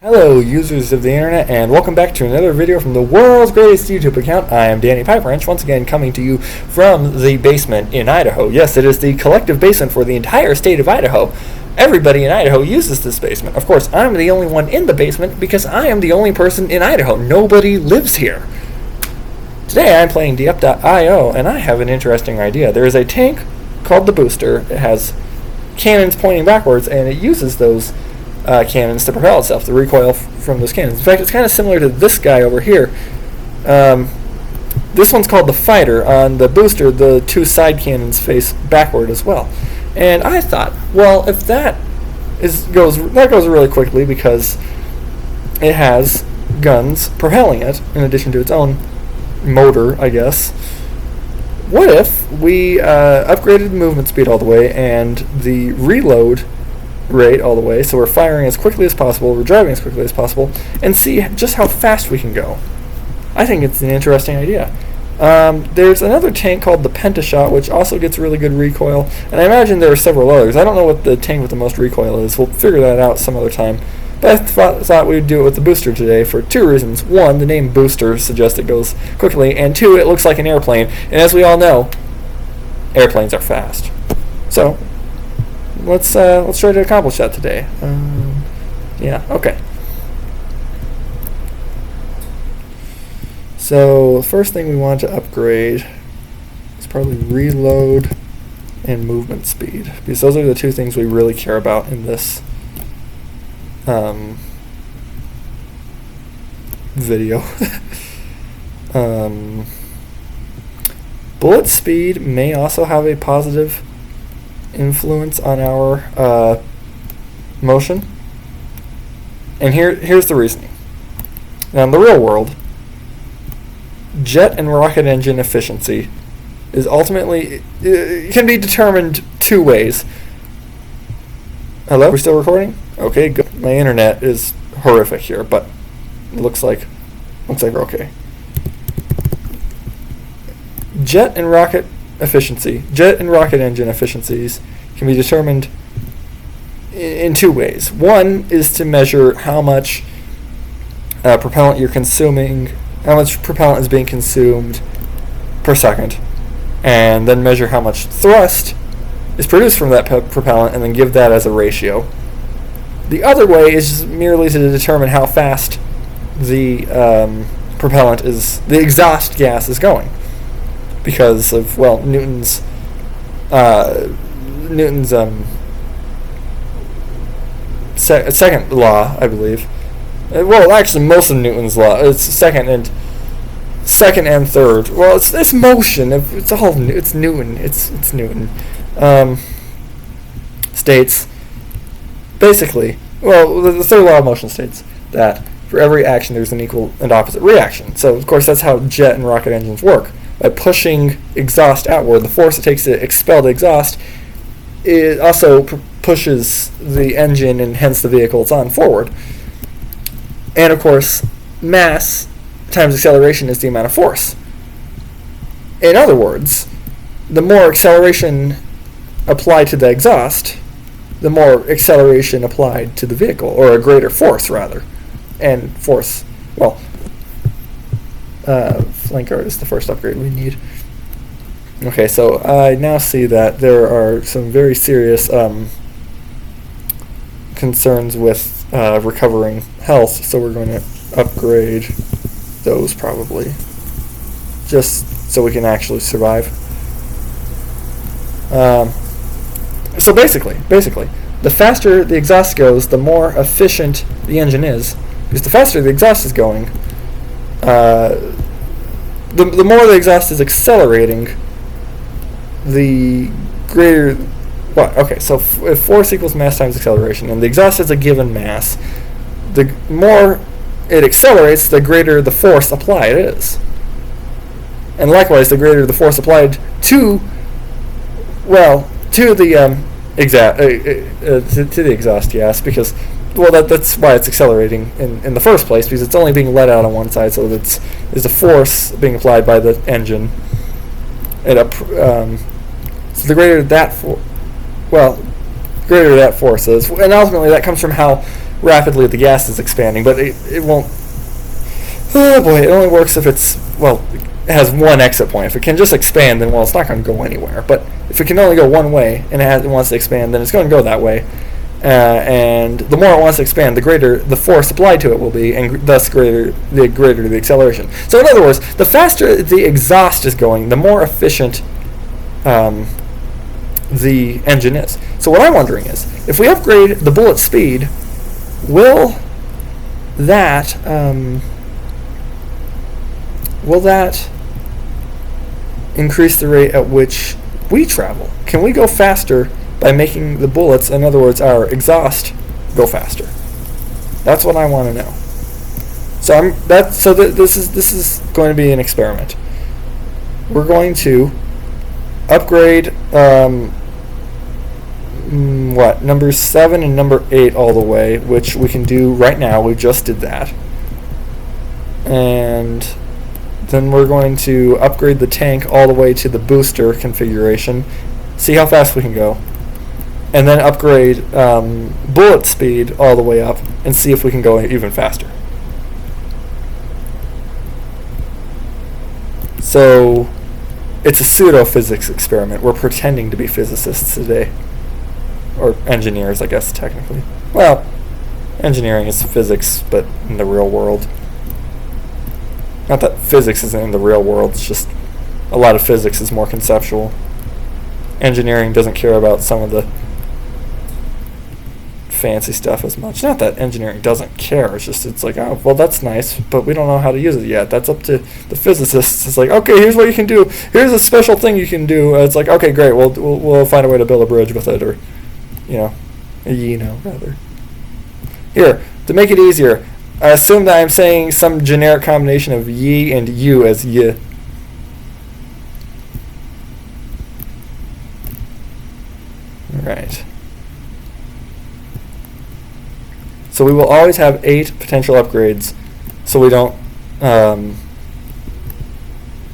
Hello users of the internet, and welcome back to another video from the world's greatest YouTube account. I am Danny Piperanch, once again coming to you from the basement in Idaho. Yes, it is the collective basement for the entire state of Idaho. Everybody in Idaho uses this basement. Of course, I'm the only one in the basement because I am the only person in Idaho. Nobody lives here. Today I'm playing Diep.io, and I have an interesting idea. There is a tank called the Booster. It has cannons pointing backwards, and it uses those cannons to propel itself, the recoil from those cannons. In fact, it's kind of similar to this guy over here. This one's called the Fighter. On the Booster, the two side cannons face backward as well. And I thought, well, if that goes really quickly because it has guns propelling it in addition to its own motor, I guess. What if we upgraded movement speed all the way and the reload rate all the way, so we're firing as quickly as possible, we're driving as quickly as possible, and see just how fast we can go. I think it's an interesting idea. There's another tank called the Pentashot, which also gets really good recoil, and I imagine there are several others. I don't know what the tank with the most recoil is. We'll figure that out some other time. But I thought we'd do it with the Booster today for two reasons. One, the name Booster suggests it goes quickly, and two, it looks like an airplane, and as we all know, airplanes are fast. So let's try to accomplish that today. Yeah, okay. So the first thing we want to upgrade is probably reload and movement speed, because those are the two things we really care about in this video. Bullet speed may also have a positive influence on our motion, and here's the reasoning. Now, in the real world, jet and rocket engine efficiency is ultimately can be determined two ways. Hello, we're still recording? Okay, good. My internet is horrific here, but it looks like we're okay. Jet and rocket engine efficiencies can be determined in two ways. One is to measure how much propellant you're consuming, how much propellant is being consumed per second, and then measure how much thrust is produced from that propellant, and then give that as a ratio. The other way is merely to determine how fast the the exhaust gas is going, because of, well, Newton's second law, I believe. Well, actually, most of Newton's law. It's second and third. Well, it's motion. It's Newton. It's Newton. States basically. Well, the third law of motion states that for every action there's an equal and opposite reaction. So, of course, that's how jet and rocket engines work. By pushing exhaust outward, the force it takes to expel the exhaust, it also pushes the engine and hence the vehicle it's on forward. And of course, mass times acceleration is the amount of force. In other words, the more acceleration applied to the exhaust, the more acceleration applied to the vehicle, or a greater force rather. And force, well, flank guard is the first upgrade we need. Okay, so I now see that there are some very serious concerns with recovering health, so we're going to upgrade those probably, just so we can actually survive. So basically, the faster the exhaust goes, the more efficient the engine is, because the faster the exhaust is going, the more the exhaust is accelerating, the greater. What? Okay, so if force equals mass times acceleration, and the exhaust is a given mass, the more it accelerates, the greater the force applied is. And likewise, the greater the force applied to the exhaust gas, because, well, that's why it's accelerating in the first place, because it's only being let out on one side, so there's a force being applied by the engine. So the greater that force is, and ultimately that comes from how rapidly the gas is expanding, but it won't. Oh boy, it only works if it's, well, it has one exit point. If it can just expand, then, well, it's not going to go anywhere. But if it can only go one way and it wants to expand, then it's going to go that way. And the more it wants to expand, the greater the force applied to it will be, and thus greater the acceleration. So in other words, the faster the exhaust is going, the more efficient the engine is. So what I'm wondering is, if we upgrade the bullet speed, will that increase the rate at which we travel? Can we go faster by making the bullets, in other words, our exhaust, go faster? That's what I want to know. So this is going to be an experiment. We're going to upgrade number 7 and number 8 all the way, which we can do right now. We just did that. And then we're going to upgrade the tank all the way to the booster configuration, see how fast we can go, and then upgrade bullet speed all the way up and see if we can go even faster. So it's a pseudo-physics experiment. We're pretending to be physicists today. Or engineers, I guess, technically. Well, engineering is physics, but in the real world. Not that physics isn't in the real world, it's just a lot of physics is more conceptual. Engineering doesn't care about some of the fancy stuff as much. Not that engineering doesn't care, it's like, oh, well, that's nice, but we don't know how to use it yet. That's up to the physicists. It's like, okay, here's what you can do. Here's a special thing you can do. It's like, okay, great, we'll find a way to build a bridge with it, or, rather. Here, to make it easier, I assume that I'm saying some generic combination of ye and you as y. Right. So we will always have 8 potential upgrades, so we don't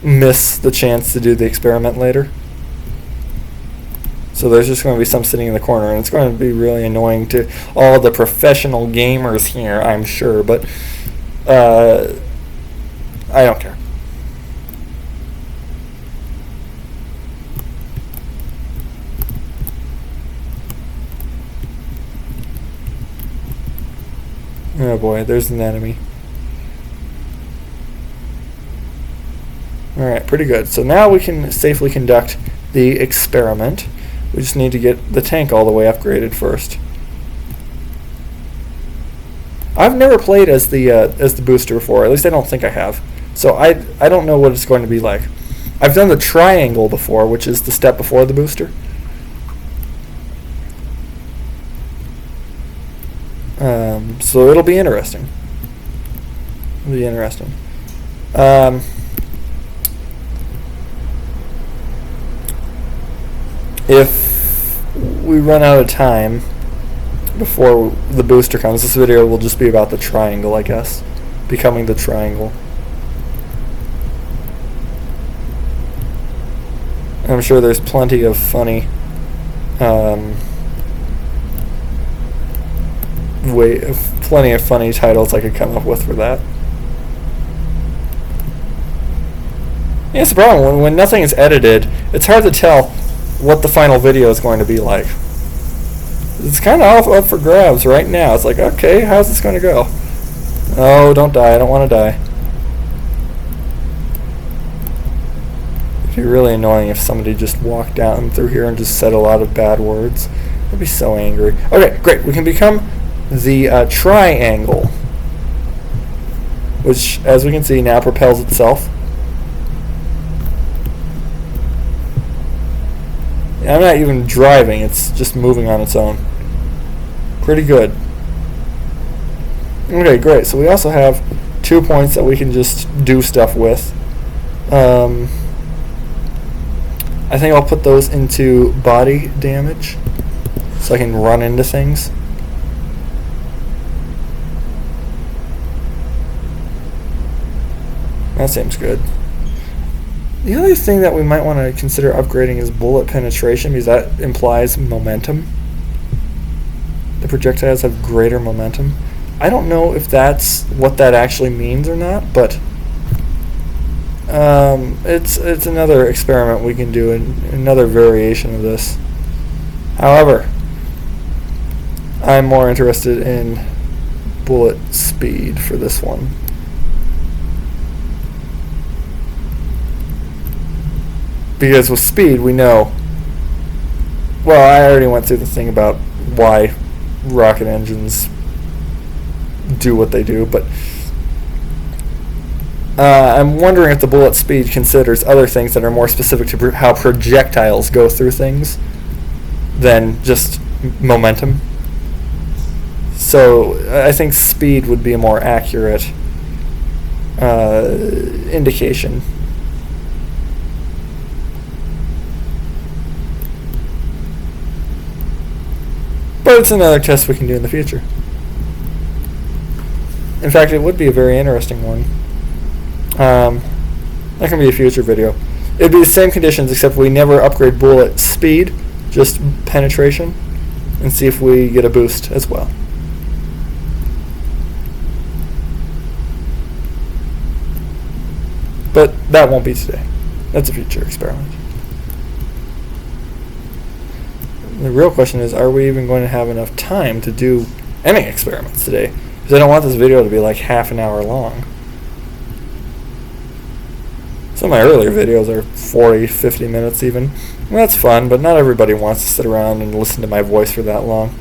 miss the chance to do the experiment later. So there's just going to be some sitting in the corner, and it's going to be really annoying to all the professional gamers here, I'm sure, but I don't care. Oh boy, there's an enemy. Alright, pretty good. So now we can safely conduct the experiment. We just need to get the tank all the way upgraded first. I've never played as the booster before. At least I don't think I have. So I don't know what it's going to be like. I've done the triangle before, which is the step before the booster. So it'll be interesting. If we run out of time before the booster comes, this video will just be about the triangle, I guess. Becoming the triangle. I'm sure there's plenty of funny plenty of funny titles I could come up with for that. Yeah, it's the problem. When nothing is edited, it's hard to tell what the final video is going to be like. It's kind of up for grabs right now. It's like, okay, how's this going to go? Oh, don't die. I don't want to die. It'd be really annoying if somebody just walked down through here and just said a lot of bad words. I'd be so angry. Okay, great. We can become the triangle, which, as we can see, now propels itself. I'm not even driving, it's just moving on its own. Pretty good. Okay, great. So we also have 2 points that we can just do stuff with. I think I'll put those into body damage, so I can run into things. That seems good. The other thing that we might want to consider upgrading is bullet penetration, because that implies momentum. The projectiles have greater momentum. I don't know if that's what that actually means or not, but it's another experiment we can do, another variation of this. However, I'm more interested in bullet speed for this one. Because with speed, we know... Well, I already went through the thing about why rocket engines do what they do, but I'm wondering if the bullet speed considers other things that are more specific to how projectiles go through things than just momentum. So I think speed would be a more accurate indication. But it's another test we can do in the future. In fact, it would be a very interesting one. That can be a future video. It'd be the same conditions, except we never upgrade bullet speed, just penetration, and see if we get a boost as well. But that won't be today. That's a future experiment. The real question is, are we even going to have enough time to do any experiments today? Because I don't want this video to be like half an hour long. Some of my earlier videos are 40, 50 minutes even. Well, that's fun, but not everybody wants to sit around and listen to my voice for that long.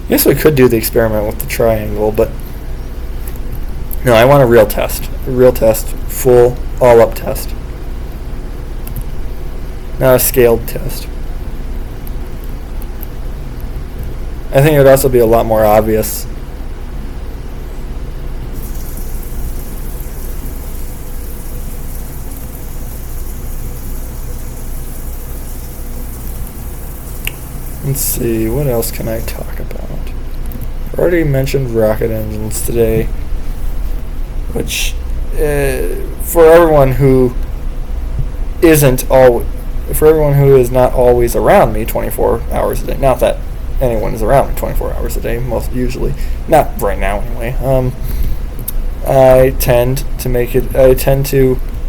I guess we could do the experiment with the triangle, but no, I want a real test. A real test, full, all-up test. Not a scaled test. I think it would also be a lot more obvious. Let's see, what else can I talk about? I already mentioned rocket engines today, which for everyone who is not always around me 24 hours a day, not that anyone is around me 24 hours a day, most usually, not right now anyway, I tend to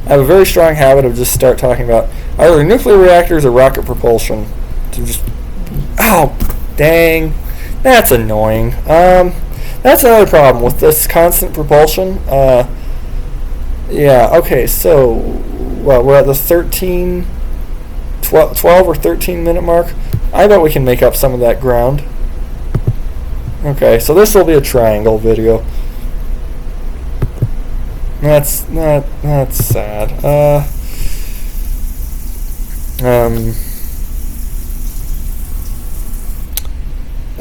have a very strong habit of just start talking about either nuclear reactors or rocket propulsion to just, oh, dang, that's annoying. That's another problem with this constant propulsion. Yeah, okay, so, well, we're at the 12 or 13 minute mark. I bet we can make up some of that ground. Okay, so this will be a triangle video. That's sad.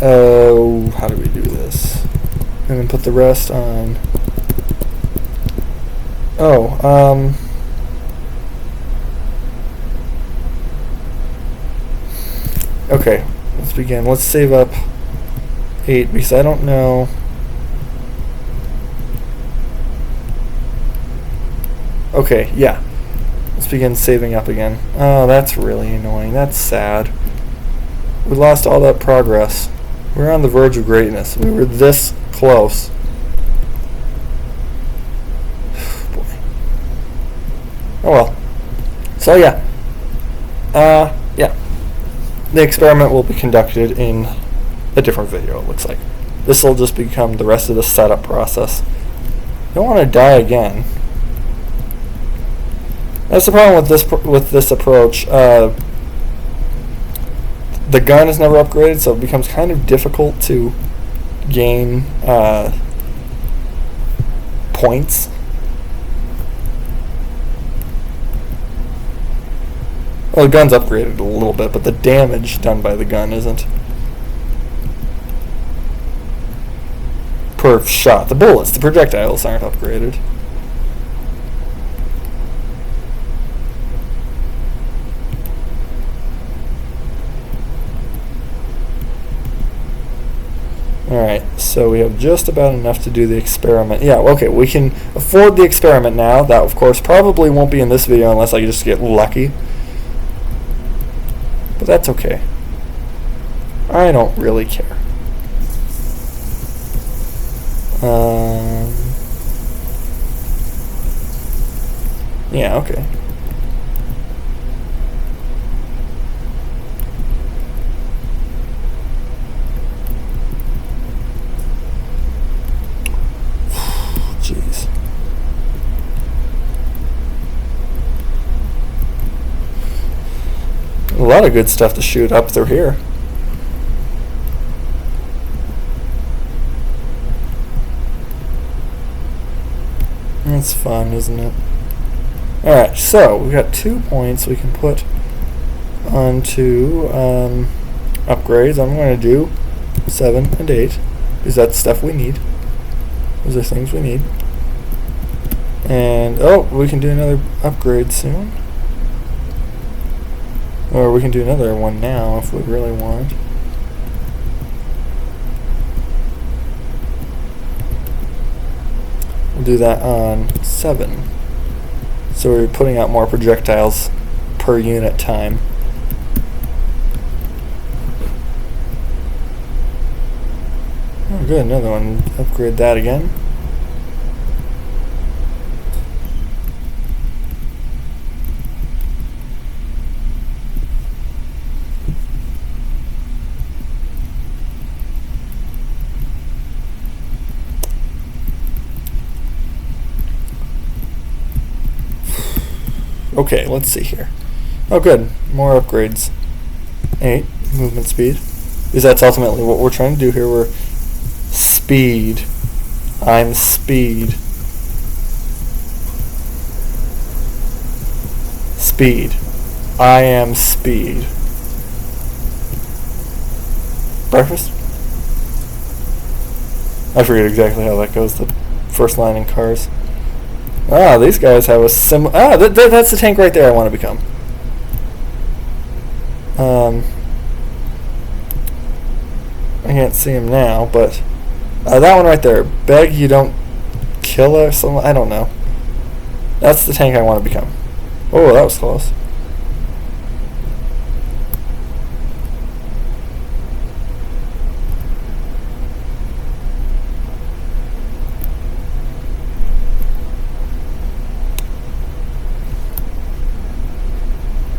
Oh, how do we do this? And then put the rest on. Oh, okay, let's begin. Let's save up 8 because I don't know. Okay, yeah. Let's begin saving up again. Oh, that's really annoying. That's sad. We lost all that progress. We're on the verge of greatness. We were this close. Boy. Oh well. So yeah. Yeah. The experiment will be conducted in a different video, it looks like. This will just become the rest of the setup process. I don't want to die again. That's the problem with this approach. The gun is never upgraded, so it becomes kind of difficult to gain points. Well, the gun's upgraded a little bit, but the damage done by the gun isn't. Per shot. The bullets, the projectiles aren't upgraded. Alright, so So we have just about enough to do the experiment. Yeah, okay, we can afford the experiment now. That, of course, probably won't be in this video unless I just get lucky. But that's okay. I don't really care. Yeah, okay. Jeez. A lot of good stuff to shoot up through here. That's fun, isn't it? Alright, so we've got 2 points we can put onto upgrades. I'm going to do 7 and 8 because that's stuff we need. Those are things we need. And, oh, we can do another upgrade soon. Or we can do another one now if we really want. We'll do that on 7. So we're putting out more projectiles per unit time. Oh, good, another one. Upgrade that again. Okay, let's see here. Oh good, more upgrades. 8, movement speed. Because that's ultimately what we're trying to do here. We're speed. I'm speed. Speed. I am speed. Breakfast? I forget exactly how that goes, the first line in Cars. Ah, these guys have a similar... Ah, that's the tank right there I want to become. I can't see him now, but... that one right there. Beg you don't kill or something. I don't know. That's the tank I want to become. Oh, that was close.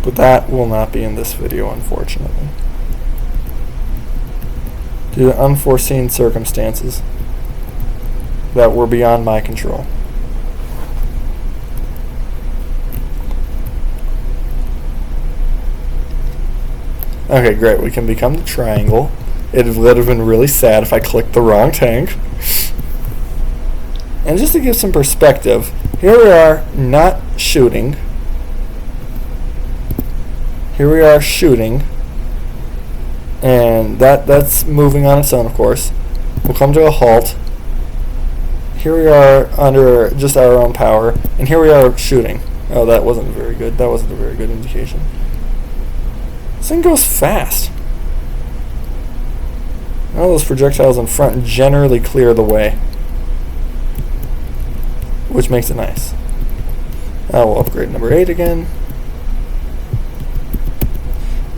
But that will not be in this video, unfortunately. Due to unforeseen circumstances that were beyond my control. Okay, great. We can become the triangle. It would have been really sad if I clicked the wrong tank. And just to give some perspective, here we are not shooting. Here we are shooting, and that's moving on its own, of course. We'll come to a halt. Here we are under just our own power, and here we are shooting. Oh, that wasn't very good. That wasn't a very good indication. This thing goes fast. All those projectiles in front generally clear the way, which makes it nice. We'll upgrade number 8 again.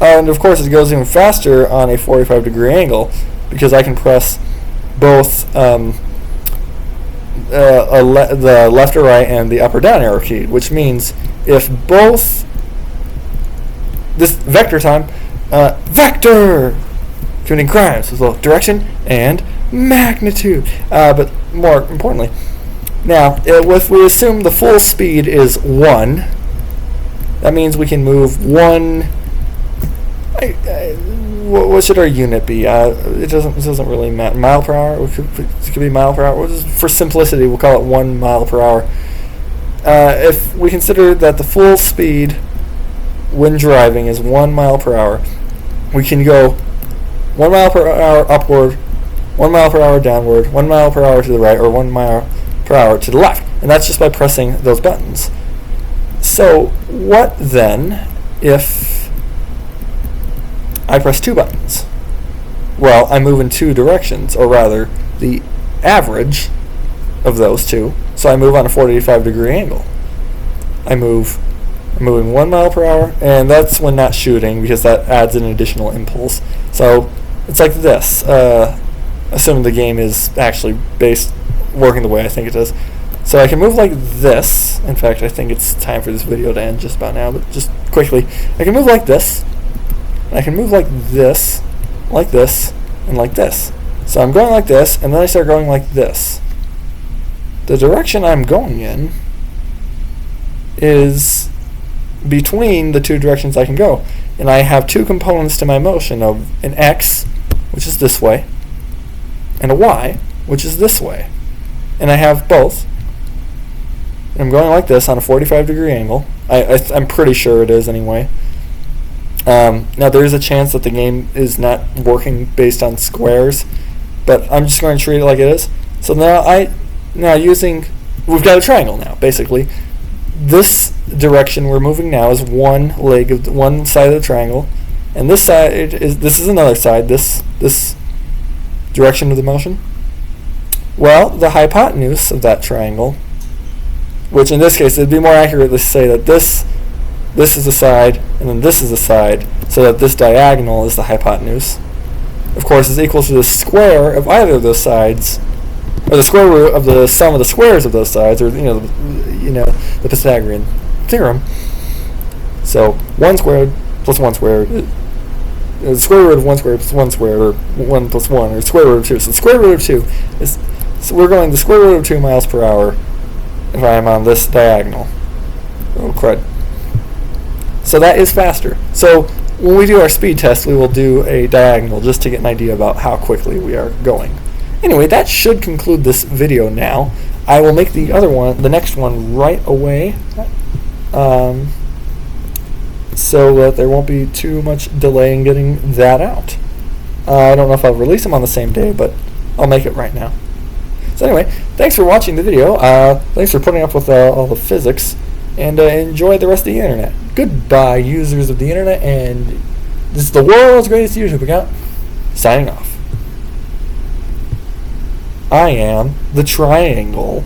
And of course it goes even faster on a 45-degree angle because I can press both the left or right and the up or down arrow key, which means if both this vector time, vector committing crimes with both direction and magnitude. But more importantly, now if we assume the full speed is 1, that means we can move 1. What should our unit be? It doesn't really matter. Mile per hour? It could be mile per hour. For simplicity, we'll call it 1 mile per hour. If we consider that the full speed when driving is 1 mile per hour, we can go 1 mile per hour upward, 1 mile per hour downward, 1 mile per hour to the right, or 1 mile per hour to the left. And that's just by pressing those buttons. So what then if I press 2 buttons? Well, I move in 2 directions, or rather the average of those two. So I move on a 45-degree angle. I'm moving 1 mile per hour, and that's when not shooting, because that adds an additional impulse. So it's like this, assuming the game is actually working the way I think it does. So I can move like this. In fact, I think it's time for this video to end just about now, but just quickly. I can move like this, and I can move like this, and like this. So I'm going like this, and then I start going like this. The direction I'm going in is between the two directions I can go. And I have two components to my motion, of an X, which is this way, and a Y, which is this way. And I have both. And I'm going like this on a 45-degree angle. I'm pretty sure it is anyway. Now there is a chance that the game is not working based on squares, but I'm just going to treat it like it is. So we've got a triangle now, basically. This direction we're moving now is one side of the triangle, and this is another side, this direction of the motion. Well, the hypotenuse of that triangle, which in this case it'd be more accurate to say that this is the side and then this is the side, so that this diagonal is the hypotenuse, of course, is equal to the square of either of those sides, or the square root of the sum of the squares of those sides, or the Pythagorean theorem. So 1 squared plus 1 squared, the square root of 1 squared plus 1 squared, or 1 plus 1, or square root of 2. So the square root of 2 is, so we're going the square root of 2 miles per hour if I am on this diagonal. Oh crud. So that is faster. So when we do our speed test, we will do a diagonal just to get an idea about how quickly we are going. Anyway, that should conclude this video now. I will make the next one right away, so that there won't be too much delay in getting that out. I don't know if I'll release them on the same day, but I'll make it right now. So anyway, thanks for watching the video. Thanks for putting up with all the physics, and enjoy the rest of the internet. Goodbye, users of the internet, and this is the world's greatest YouTube account, signing off. I am the triangle.